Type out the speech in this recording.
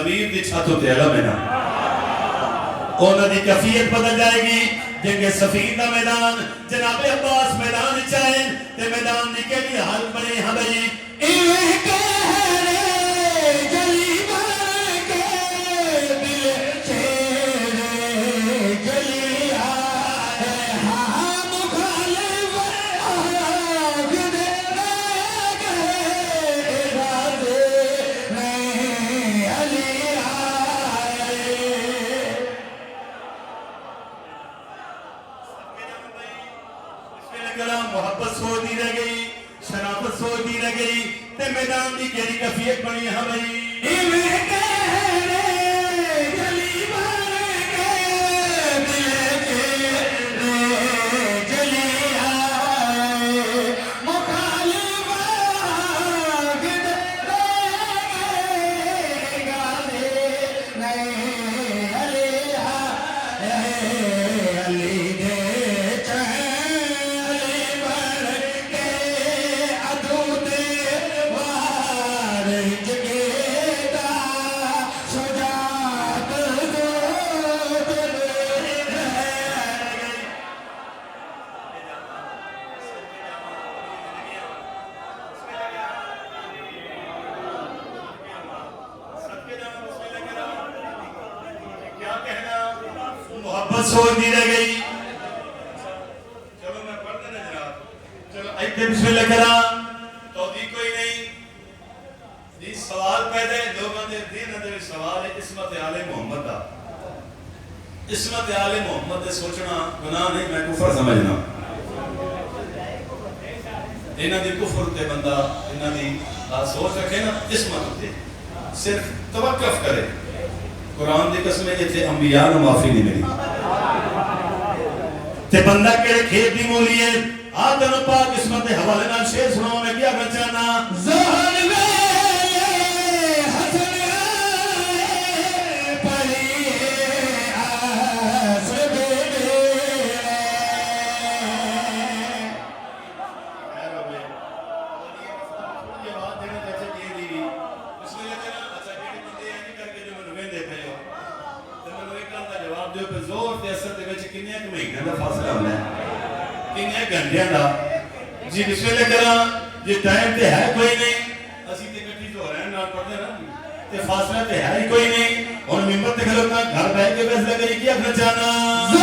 زمین دی چھت تے علم ہے نا انہاں دی کیفیت بدل جائے گی جنگ صفین دا میدان جناب عباس میدان چاہیں تے میدان دی کیڑی حال بنے ہاں بھائی ایویں کہہ گلی بن کے دل چھیڑے گلی آئے ہاں مخالف آگ دے گئے ارادے میں علی آئے محبت سوچتی رہ گئی شرافت سوچتی رہ گئی تے میدان دی کیڑی کیفیت بنی ہے بھائی ایویں کہنے گلی بن کے دل چھیڑے گلی آئے مخالف آگ دے گئے نہیں علی آئے علی دے محبت سوچتی رہ گئی چلو میں پڑھ دینا جناب چلو ایتے بسم اللہ کرا توضیح کوئی نہیں جی سوال پیدا ہے لوگوں نے دین اندر سوال ہے عصمت آل محمد دا عصمت آل محمد دے سوچنا گناہ نہیں میں کفر سمجھنا انہاں دی کفر تے بندہ انہاں دی سوچ رکھے نا عصمت تے صرف توقف کرے قرآن دی قسم ہے تھے انبیاء نو معافی نہیں ملی تے بندہ کیڑے کھیت دی مولی ہے آدم پاک قسمت دے حوالے نال شعر سناؤ میں کیا بچانا زہر میں حسن آئے پڑی آس بیڑے یہ بات دینے جیسے کیے دی اس میں لگے نا اچھا کیڑے بندے ہیں کر کے جو منویں دے پہ ہو تو میں ایک کا جواب دیو پہ زور تے اثر دے وچ کنے ایک مہینے دا فاصلہ ہونا ہے کنے گھنٹیاں دا جی بسم اللہ کرا جی ٹائم تے ہے کوئی نہیں اسی تے کٹھی تو رہن نال پڑھدے نا تے فاصلہ تے ہے کوئی نہیں اور منبر تے کھلوتا گھر بیٹھ کے فیصلہ کری کی اپنا چاہنا